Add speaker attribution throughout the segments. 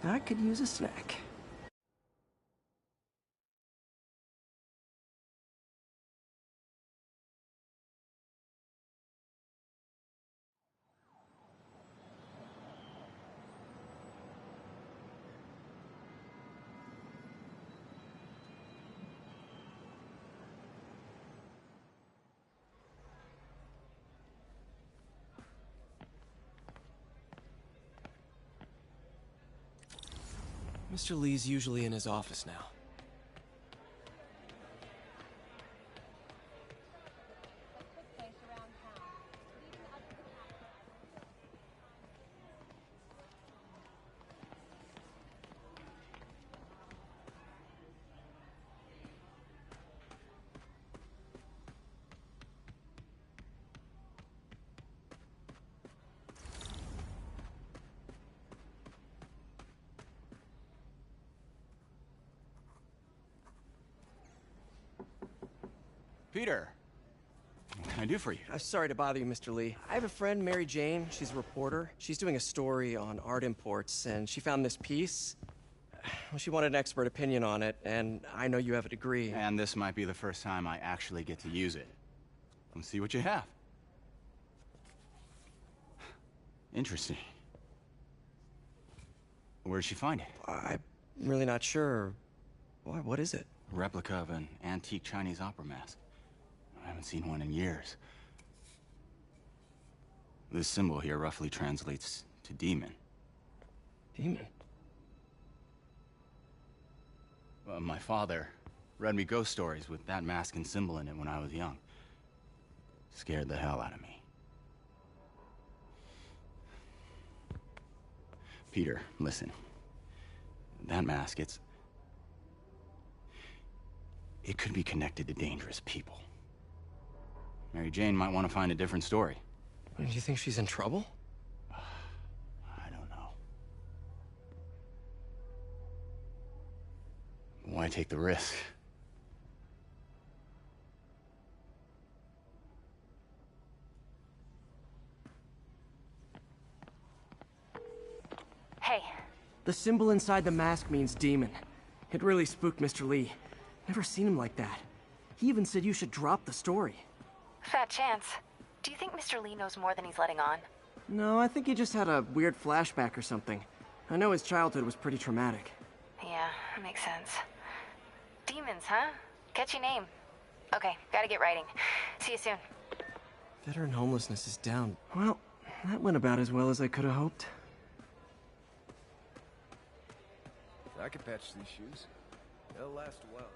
Speaker 1: I could use a snack.
Speaker 2: Mr. Lee's usually in his office now.
Speaker 3: Peter, what can I do for you?
Speaker 1: Sorry to bother you, Mr. Lee. I have a friend, Mary Jane. She's a reporter. She's doing a story on art imports, and she found this piece. Well, she wanted an expert opinion on it, and I know you have a degree.
Speaker 3: And this might be the first time I actually get to use it. Let's see what you have. Interesting. Where did she find it?
Speaker 1: I'm really not sure. Why, what is it?
Speaker 3: A replica of an antique Chinese opera mask. I haven't seen one in years. This symbol here roughly translates to demon.
Speaker 1: Demon?
Speaker 3: My father read me ghost stories with that mask and symbol in it when I was young. Scared the hell out of me. Peter, listen. That mask, it could be connected to dangerous people. Mary Jane might want to find a different story.
Speaker 1: Do you think she's in trouble?
Speaker 3: I don't know. Why take the risk?
Speaker 4: Hey.
Speaker 1: The symbol inside the mask means demon. It really spooked Mr. Lee. Never seen him like that. He even said you should drop the story.
Speaker 4: Fat chance. Do you think Mr. Lee knows more than he's letting on?
Speaker 1: No, I think he just had a weird flashback or something. I know his childhood was pretty traumatic.
Speaker 4: Yeah, that makes sense. Demons, huh? Catchy name. Okay, gotta get writing. See you soon.
Speaker 1: Veteran homelessness is down. Well, that went about as well as I could have hoped.
Speaker 5: I could patch these shoes. They'll last a while.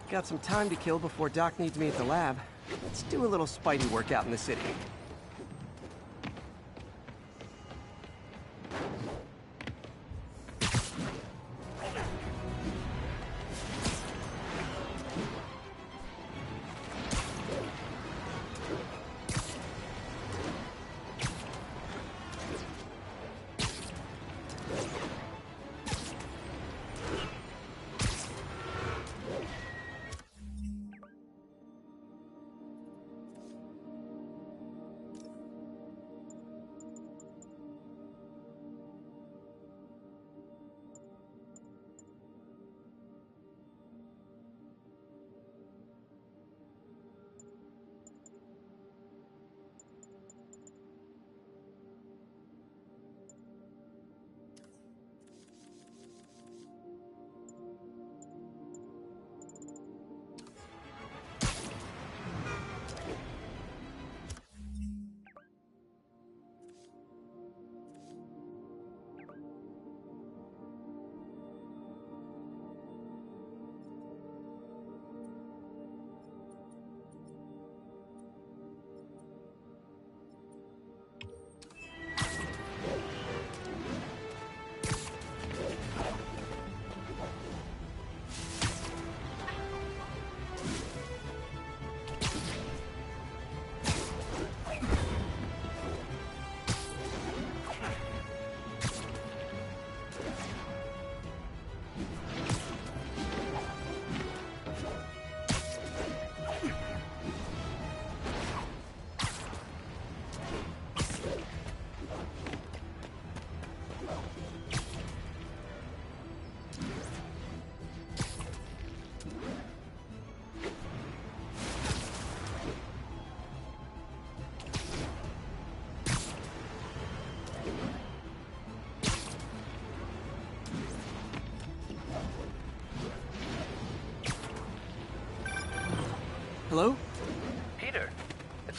Speaker 1: Got some time to kill before Doc needs me at the lab. Let's do a little Spidey workout in the city.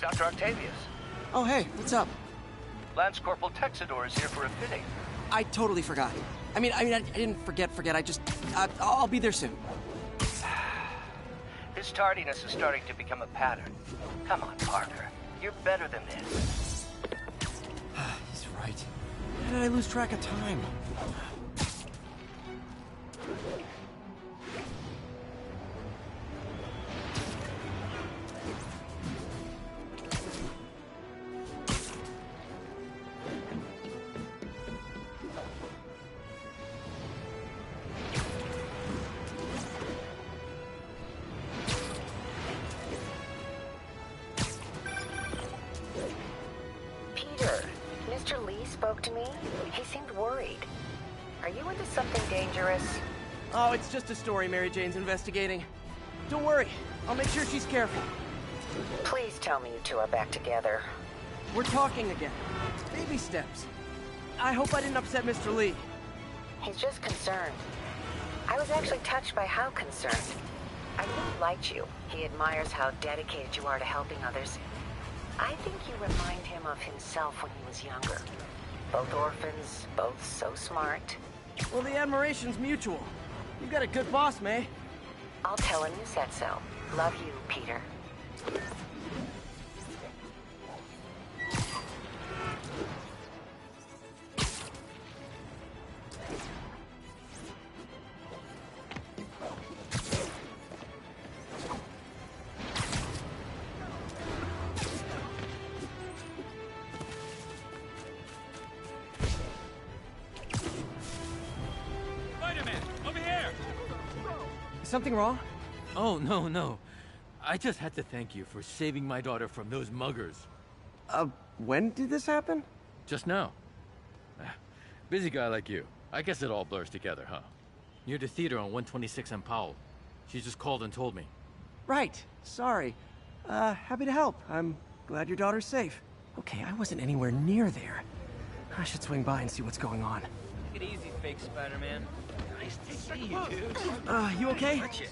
Speaker 6: Dr. Octavius.
Speaker 1: Oh, hey, what's up?
Speaker 6: Lance Corporal Texador is here for a fitting.
Speaker 1: I totally forgot. I didn't forget. I'll be there soon.
Speaker 6: This tardiness is starting to become a pattern. Come on, Parker. You're better than this.
Speaker 1: He's right. How did I lose track of time?
Speaker 4: Peter, Mr. Lee spoke to me. He seemed worried. Are you into something dangerous?
Speaker 1: Oh, it's just a story Mary Jane's investigating. Don't worry, I'll make sure she's careful.
Speaker 4: Please tell me you two are back together.
Speaker 1: We're talking again. Baby steps. I hope I didn't upset Mr. Lee.
Speaker 4: He's just concerned. I was actually touched by how concerned. I really liked you. He admires how dedicated you are to helping others. I think you remind him of himself when he was younger. Both orphans, both so smart.
Speaker 1: Well, the admiration's mutual. You got a good boss, May.
Speaker 4: I'll tell him you said so. Love you, Peter.
Speaker 1: Something wrong?
Speaker 7: Oh, no. I just had to thank you for saving my daughter from those muggers.
Speaker 1: When did this happen?
Speaker 7: Just now. Busy guy like you. I guess it all blurs together, huh? Near the theater on 126 and Powell. She just called and told me.
Speaker 1: Right. Sorry. Happy to help. I'm glad your daughter's safe. Okay, I wasn't anywhere near there. I should swing by and see what's going on.
Speaker 8: Take it easy, fake Spider-Man. Nice to see you, dude.
Speaker 1: You okay?
Speaker 8: Touch it.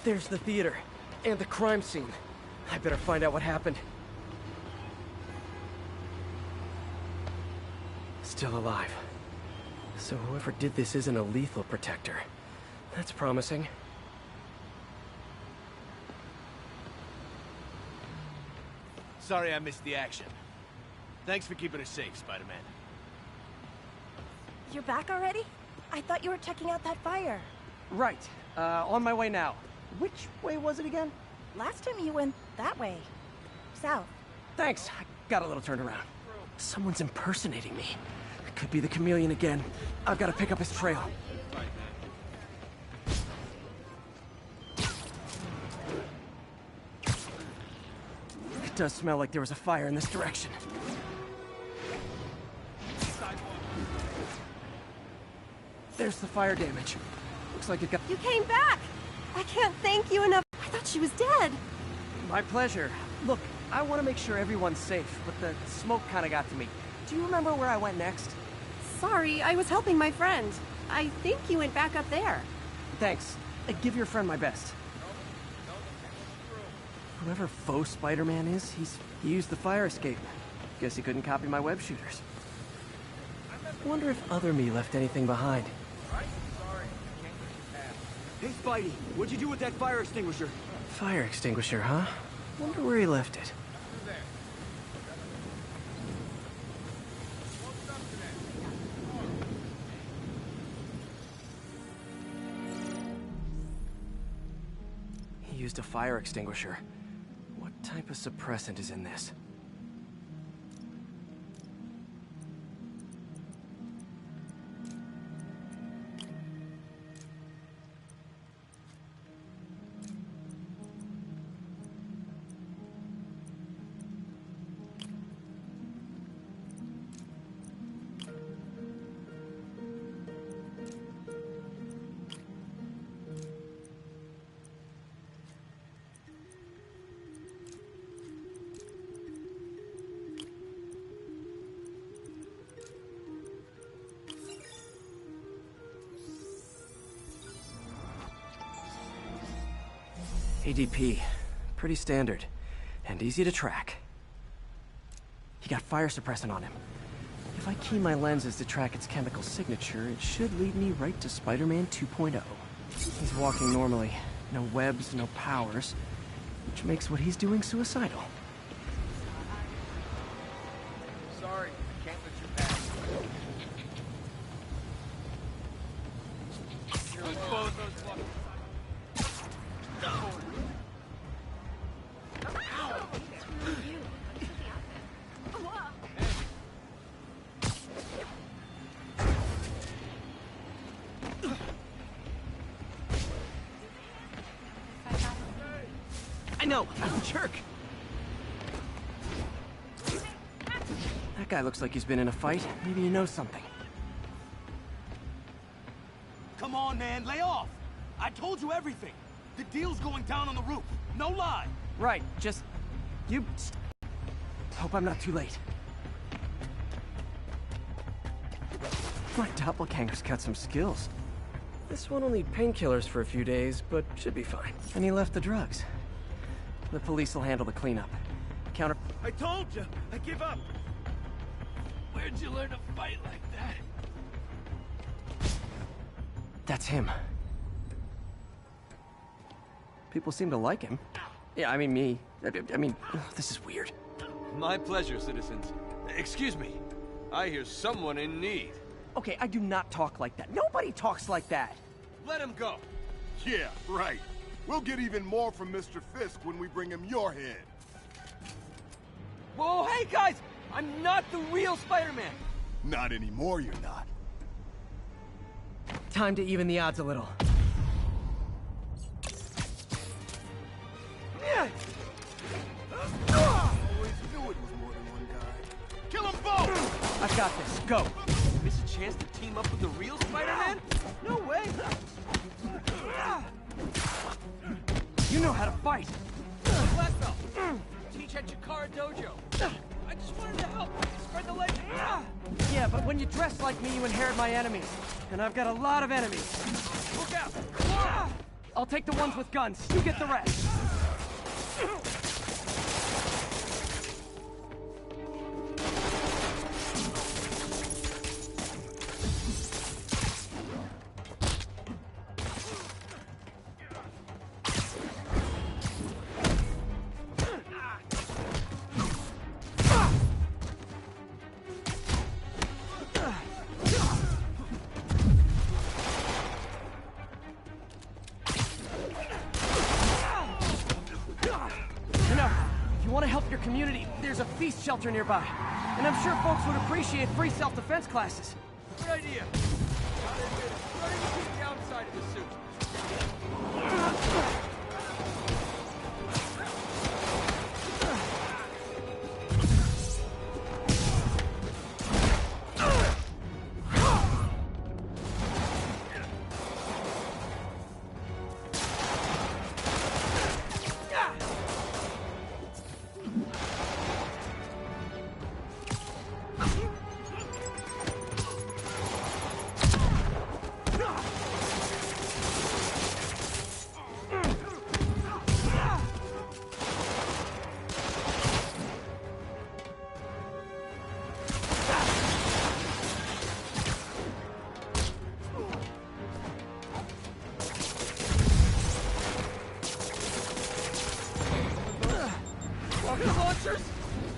Speaker 1: There's the theater. And the crime scene. I better find out what happened. Still alive. So whoever did this isn't a lethal protector. That's promising.
Speaker 9: Sorry I missed the action. Thanks for keeping us safe, Spider-Man.
Speaker 10: You're back already? I thought you were checking out that fire.
Speaker 1: Right. On my way now. Which way was it again?
Speaker 10: Last time you went that way. South.
Speaker 1: Thanks. I got a little turned around. Someone's impersonating me. It could be the chameleon again. I've got to pick up his trail. It does smell like there was a fire in this direction. There's the fire damage. Looks like it got...
Speaker 10: You came back! I can't thank you enough. I thought she was dead.
Speaker 1: My pleasure. Look, I want to make sure everyone's safe, but the smoke kind of got to me. Do you remember where I went next?
Speaker 10: Sorry, I was helping my friend. I think you went back up there.
Speaker 1: Thanks. Give your friend my best. Whoever faux Spider-Man is, he used the fire escape. Guess he couldn't copy my web shooters. Wonder if other me left anything behind.
Speaker 11: Hey, Spidey, what'd you do with that fire extinguisher?
Speaker 1: Fire extinguisher, huh? Wonder where he left it. He used a fire extinguisher. What type of suppressant is in this? ADP. Pretty standard. And easy to track. He got fire suppressant on him. If I key my lenses to track its chemical signature, it should lead me right to Spider-Man 2.0. He's walking normally. No webs, no powers. Which makes what he's doing suicidal.
Speaker 9: Sorry, can't let you pass. Close those fucking...
Speaker 1: I know, I'm a jerk. That guy looks like he's been in a fight. Maybe he knows something.
Speaker 9: Come on, man, lay off! I told you everything. The deal's going down on the roof. No lie.
Speaker 1: Right, just... You... Hope I'm not too late. My doppelganger's got some skills. This one will need painkillers for a few days, but should be fine. And he left the drugs. The police will handle the cleanup. Counter...
Speaker 9: I told you, I give up. Where'd you learn to fight like that?
Speaker 1: That's him. People seem to like him. Yeah, I mean me. I mean, this is weird.
Speaker 5: My pleasure, citizens. Excuse me. I hear someone in need.
Speaker 1: Okay, I do not talk like that. Nobody talks like that.
Speaker 5: Let him go.
Speaker 12: Yeah, right. We'll get even more from Mr. Fisk when we bring him your head.
Speaker 11: Whoa, hey guys! I'm not the real Spider-Man!
Speaker 12: Not anymore, you're not.
Speaker 1: Time to even the odds a little.
Speaker 12: Always knew it was more than one guy. Kill them both!
Speaker 1: I've got this. Go.
Speaker 11: Miss a chance to team up with the real Spider-Man? No way!
Speaker 1: You know how to fight.
Speaker 11: Black belt. Teach at Chikara Dojo. I just wanted to help. Spread the legend.
Speaker 1: Yeah, but when you dress like me, you inherit my enemies. And I've got a lot of enemies.
Speaker 11: Look out!
Speaker 1: I'll take the ones with guns. You get the rest. Community, there's a feast shelter nearby. And I'm sure folks would appreciate free self-defense classes.
Speaker 11: Good idea. Starting to keep the outside of the suit.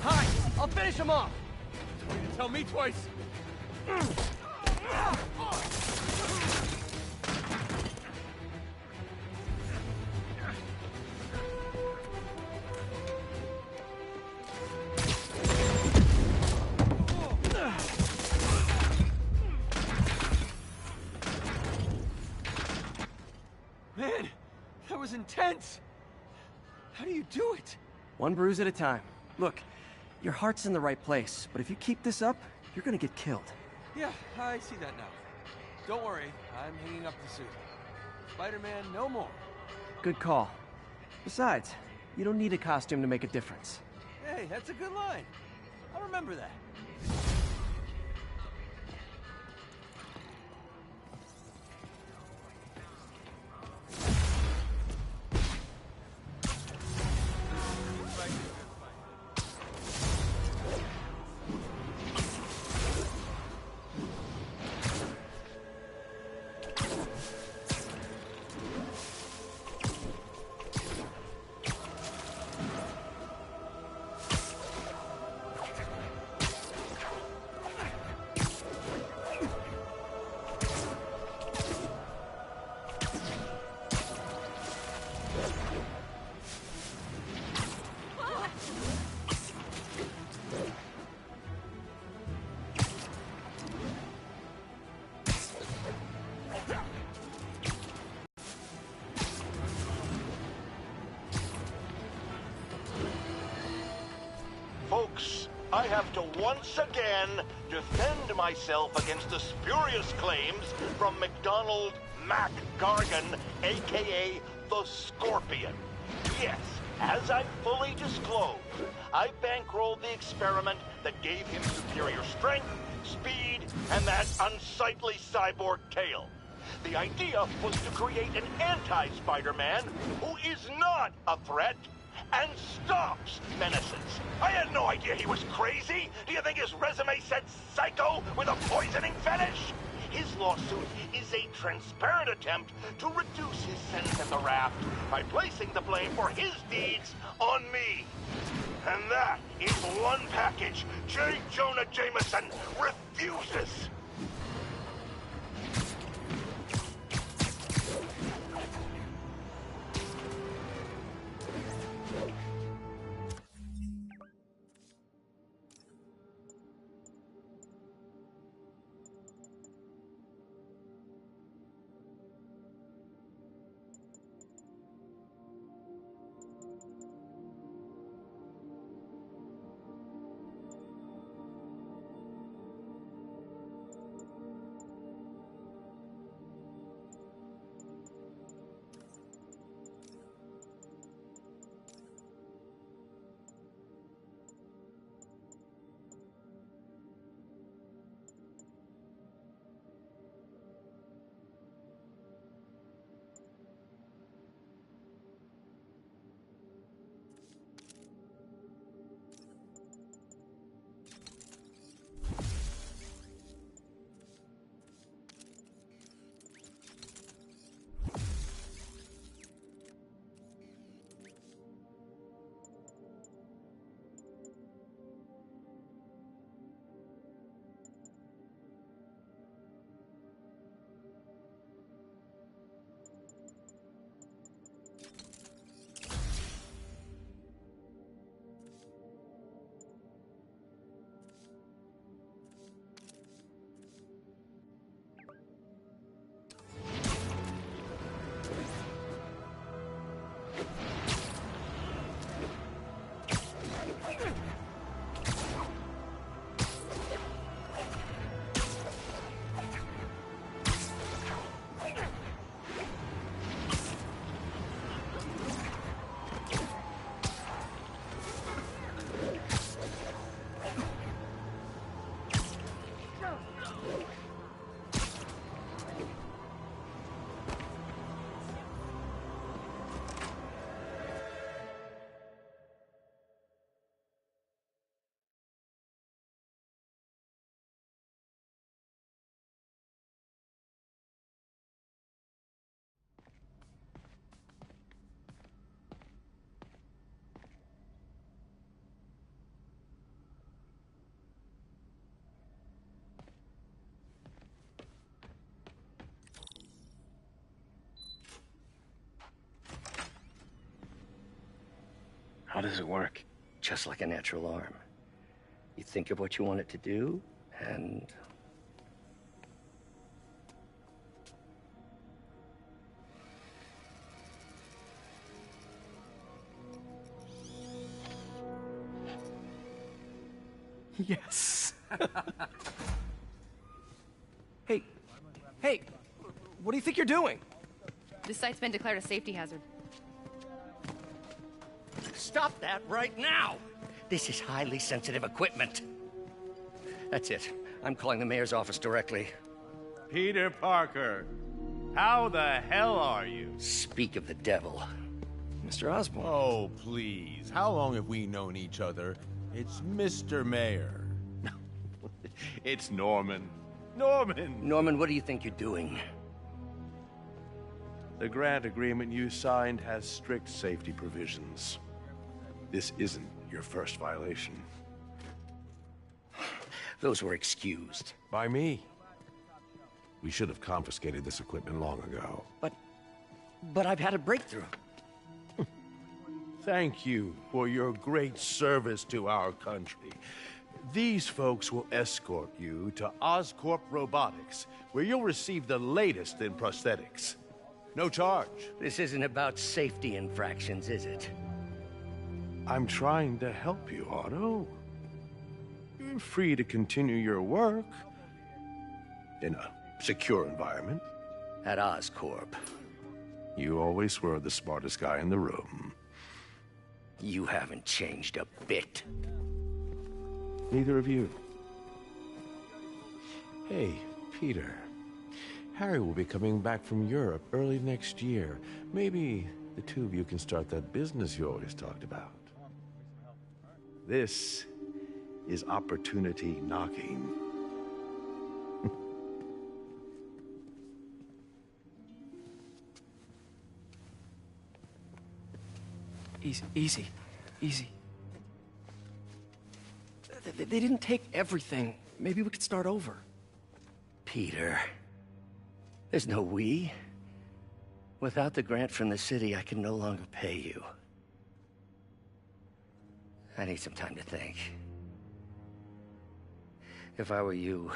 Speaker 1: Hi, I'll finish him off.
Speaker 11: Tell me twice. Man, that was intense. How do you do it?
Speaker 1: One bruise at a time. Look, your heart's in the right place, but if you keep this up, you're gonna get killed.
Speaker 11: Yeah, I see that now. Don't worry, I'm hanging up the suit. Spider-Man, no more.
Speaker 1: Good call. Besides, you don't need a costume to make a difference.
Speaker 11: Hey, that's a good line. I'll remember that.
Speaker 13: I have to once again defend myself against the spurious claims from McDonald Mac Gargan, aka the Scorpion. Yes, as I fully disclosed, I bankrolled the experiment that gave him superior strength, speed, and that unsightly cyborg tail. The idea was to create an anti-Spider-Man who is not a threat and stops menaces. I had no idea he was crazy. Do you think his resume said psycho with a poisoning fetish? His lawsuit is a transparent attempt to reduce his sentence at the raft by placing the blame for his deeds on me. And that is one package J. Jonah Jameson refuses.
Speaker 6: How does it work? Just like a natural arm. You think of what you want it to do, and...
Speaker 1: Yes. Hey, what do you think you're doing?
Speaker 14: This site's been declared a safety hazard.
Speaker 6: Stop that right now! This is highly sensitive equipment. That's it. I'm calling the mayor's office directly.
Speaker 15: Peter Parker, how the hell are you?
Speaker 6: Speak of the devil.
Speaker 1: Mr. Osborn.
Speaker 16: Oh, please. How long have we known each other? It's Mr. Mayor.
Speaker 15: It's Norman. Norman!
Speaker 6: Norman, what do you think you're doing?
Speaker 15: The grant agreement you signed has strict safety provisions. This isn't your first violation.
Speaker 6: Those were excused.
Speaker 15: By me. We should have confiscated this equipment long ago.
Speaker 6: But I've had a breakthrough.
Speaker 15: Thank you for your great service to our country. These folks will escort you to Oscorp Robotics, where you'll receive the latest in prosthetics. No charge.
Speaker 6: This isn't about safety infractions, is it?
Speaker 15: I'm trying to help you, Otto. You're free to continue your work in a secure environment.
Speaker 6: At Oscorp.
Speaker 15: You always were the smartest guy in the room.
Speaker 6: You haven't changed a bit.
Speaker 15: Neither of you. Hey, Peter. Harry will be coming back from Europe early next year. Maybe the two of you can start that business you always talked about. This is opportunity knocking.
Speaker 1: Easy. They didn't take everything. Maybe we could start over.
Speaker 6: Peter, there's no we. Without the grant from the city, I can no longer pay you. I need some time to think. If I were you,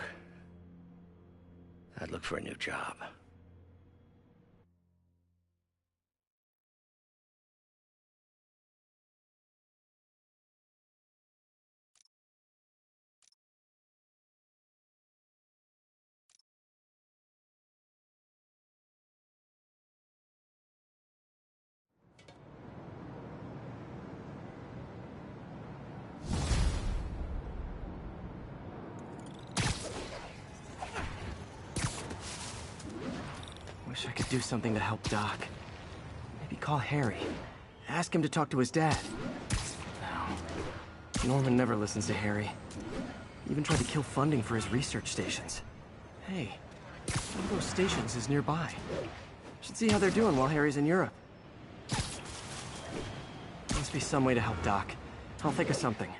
Speaker 6: I'd look for a new job.
Speaker 1: Wish I could do something to help Doc. Maybe call Harry. Ask him to talk to his dad. No. Norman never listens to Harry. He even tried to kill funding for his research stations. Hey, one of those stations is nearby. Should see how they're doing while Harry's in Europe. Must be some way to help Doc. I'll think of something.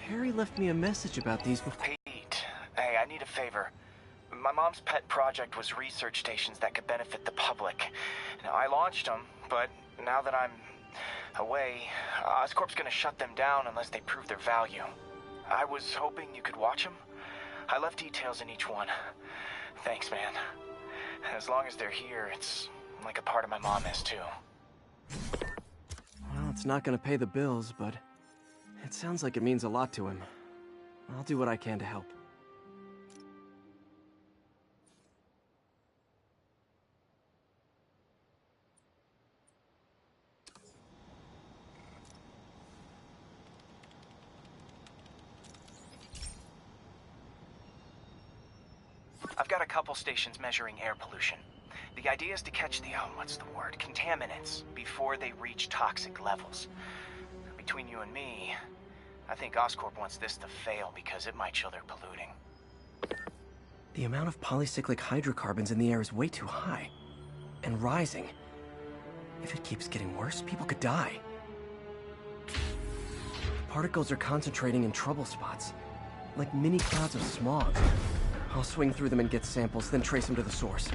Speaker 1: Harry left me a message about these before.
Speaker 17: Pete, hey, I need a favor. My mom's pet project was research stations that could benefit the public. Now, I launched them, but now that I'm away, Oscorp's gonna shut them down unless they prove their value. I was hoping you could watch them. I left details in each one. Thanks, man. As long as they're here, it's like a part of my mom is, too.
Speaker 1: Well, it's not gonna pay the bills, but it sounds like it means a lot to him. I'll do what I can to help.
Speaker 17: I've got a couple stations measuring air pollution. The idea is to catch the, contaminants before they reach toxic levels. Between you and me, I think Oscorp wants this to fail because it might show they're polluting.
Speaker 1: The amount of polycyclic hydrocarbons in the air is way too high. And rising. If it keeps getting worse, people could die. Particles are concentrating in trouble spots. Like mini clouds of smog. I'll swing through them and get samples, then trace them to the source.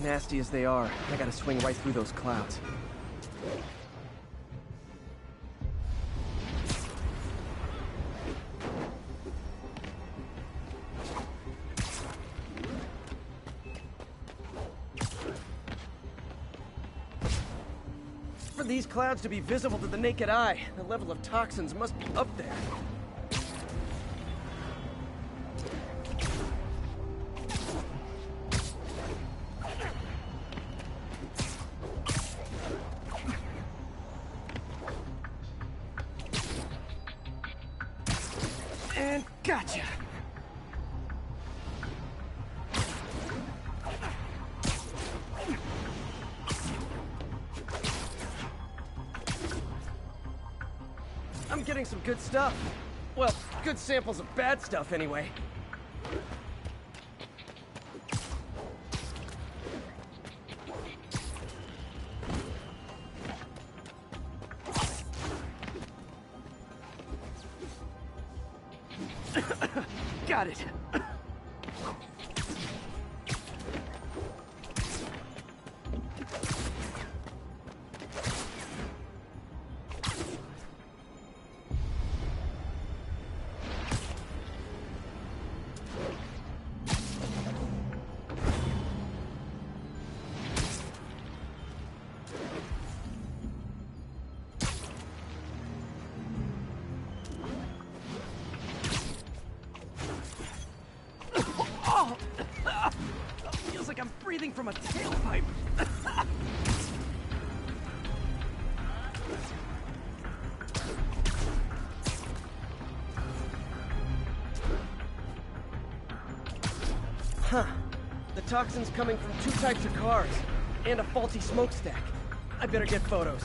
Speaker 1: Nasty as they are, I gotta swing right through those clouds. For these clouds to be visible to the naked eye, the level of toxins must be up there. And gotcha! I'm getting some good stuff. Well, good samples of bad stuff anyway. Got it. Feels like I'm breathing from a tailpipe. Huh. The toxin's coming from 2 types of cars, and a faulty smokestack. I better get photos.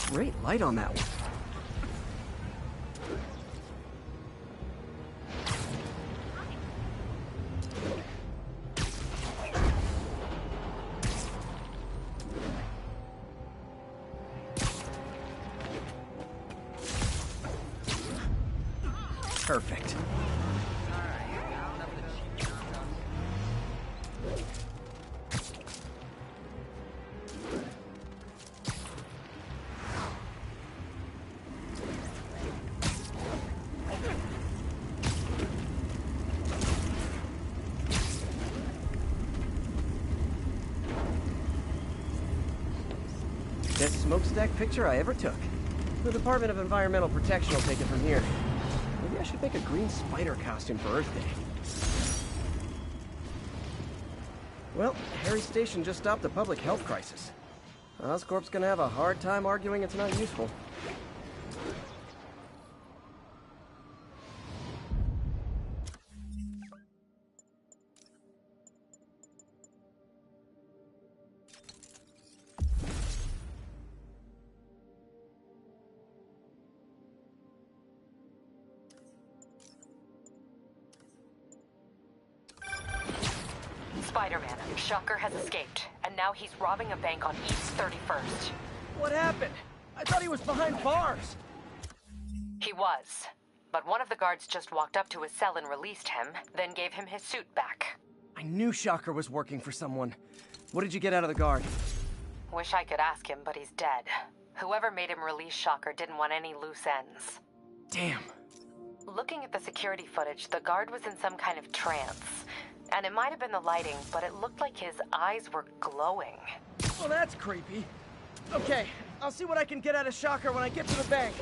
Speaker 1: Great light on that one. Perfect. Best smokestack picture I ever took. The Department of Environmental Protection will take it from here. Maybe I should make a green spider costume for Earth Day. Well, Harry Station just stopped a public health crisis. Oscorp's gonna have a hard time arguing it's not useful.
Speaker 18: Spider-Man, Shocker has escaped, and now he's robbing a bank on East 31st.
Speaker 1: What happened? I thought he was behind bars.
Speaker 18: He was, but one of the guards just walked up to his cell and released him, then gave him his suit back.
Speaker 1: I knew Shocker was working for someone. What did you get out of the guard?
Speaker 18: Wish I could ask him, but he's dead. Whoever made him release Shocker didn't want any loose ends.
Speaker 1: Damn.
Speaker 18: Looking at the security footage, the guard was in some kind of trance. And it might have been the lighting, but it looked like his eyes were glowing.
Speaker 1: Well, that's creepy. Okay, I'll see what I can get out of Shocker when I get to the bank.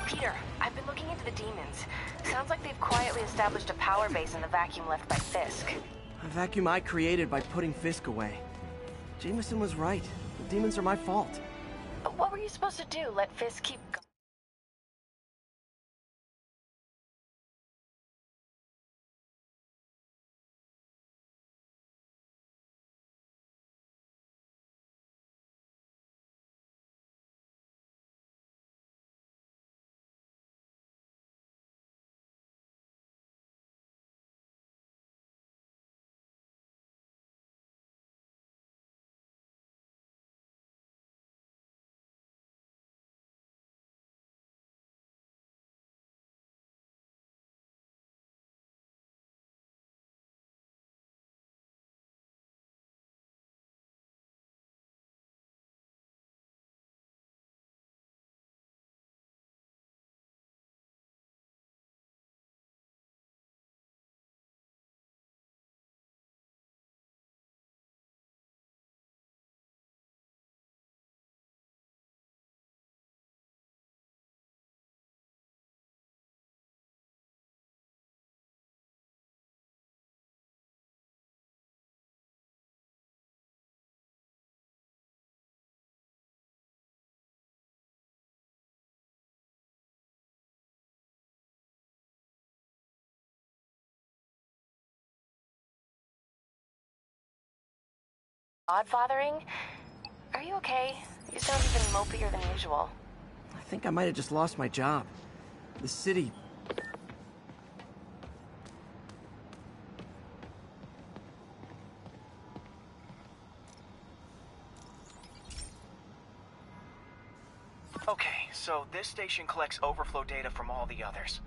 Speaker 18: Peter, I've been looking into the demons. Sounds like they've quietly established a power base in the vacuum left by Fisk.
Speaker 1: A vacuum I created by putting Fisk away. Jameson was right. The demons are my fault.
Speaker 18: What were you supposed to do? Let Fisk keep going? Godfathering? Are you okay? You sound even mopier than usual.
Speaker 1: I think I might have just lost my job. The city...
Speaker 17: Okay, so this station collects overflow data from all the others.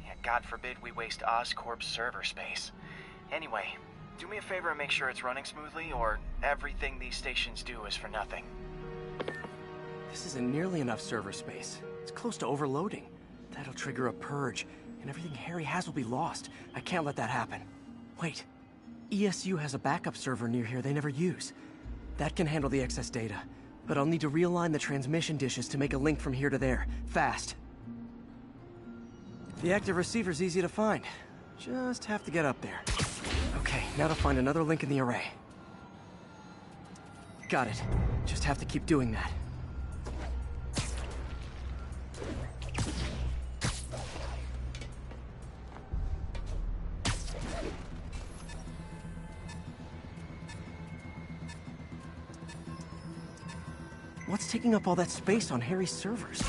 Speaker 17: Yeah, God forbid we waste Oscorp's server space. Anyway, do me a favor and make sure it's running smoothly, or everything these stations do is for nothing.
Speaker 1: This isn't nearly enough server space. It's close to overloading. That'll trigger a purge, and everything Harry has will be lost. I can't let that happen. Wait. ESU has a backup server near here they never use. That can handle the excess data, but I'll need to realign the transmission dishes to make a link from here to there, fast. The active receiver's easy to find. Just have to get up there. Okay, now to find another link in the array. Got it. Just have to keep doing that. What's taking up all that space on Harry's servers?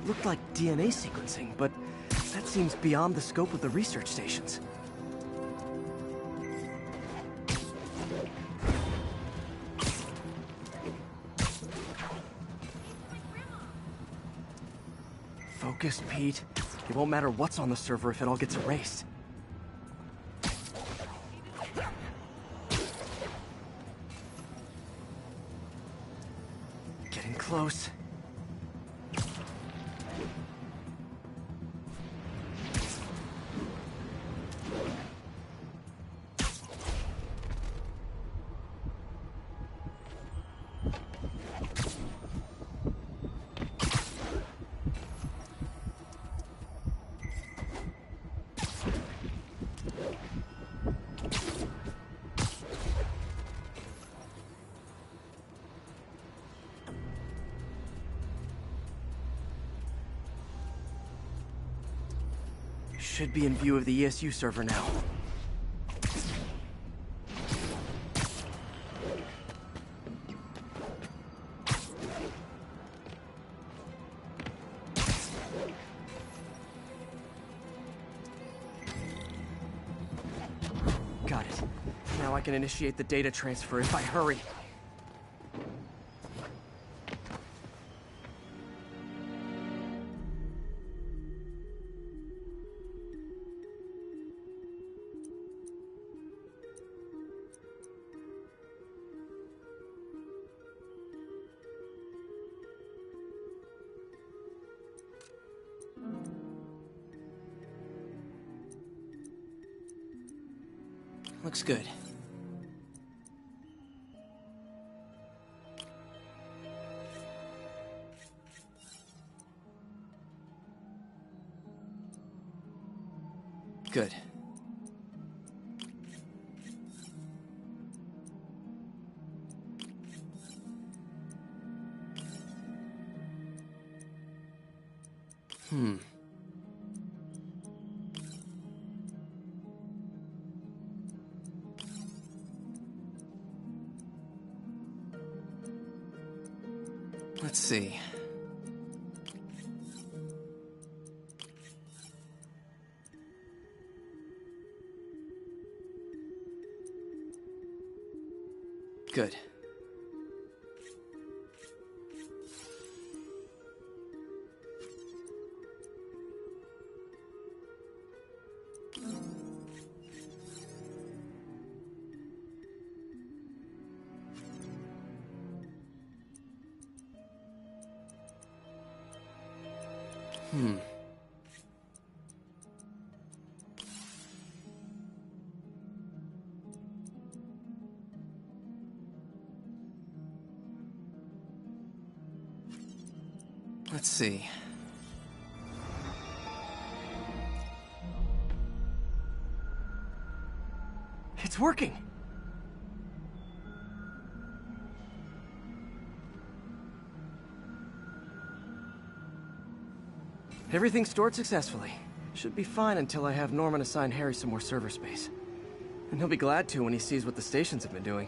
Speaker 1: Looked like DNA sequencing, but that seems beyond the scope of the research stations. Focus, Pete. It won't matter what's on the server if it all gets erased. Getting close. Should be in view of the ESU server now. Got it. Now I can initiate the data transfer if I hurry.
Speaker 2: Looks good. Good. Let's see. Good. Let's see.
Speaker 1: It's working! Everything's stored successfully. Should be fine until I have Norman assign Harry some more server space. And he'll be glad to when he sees what the stations have been doing.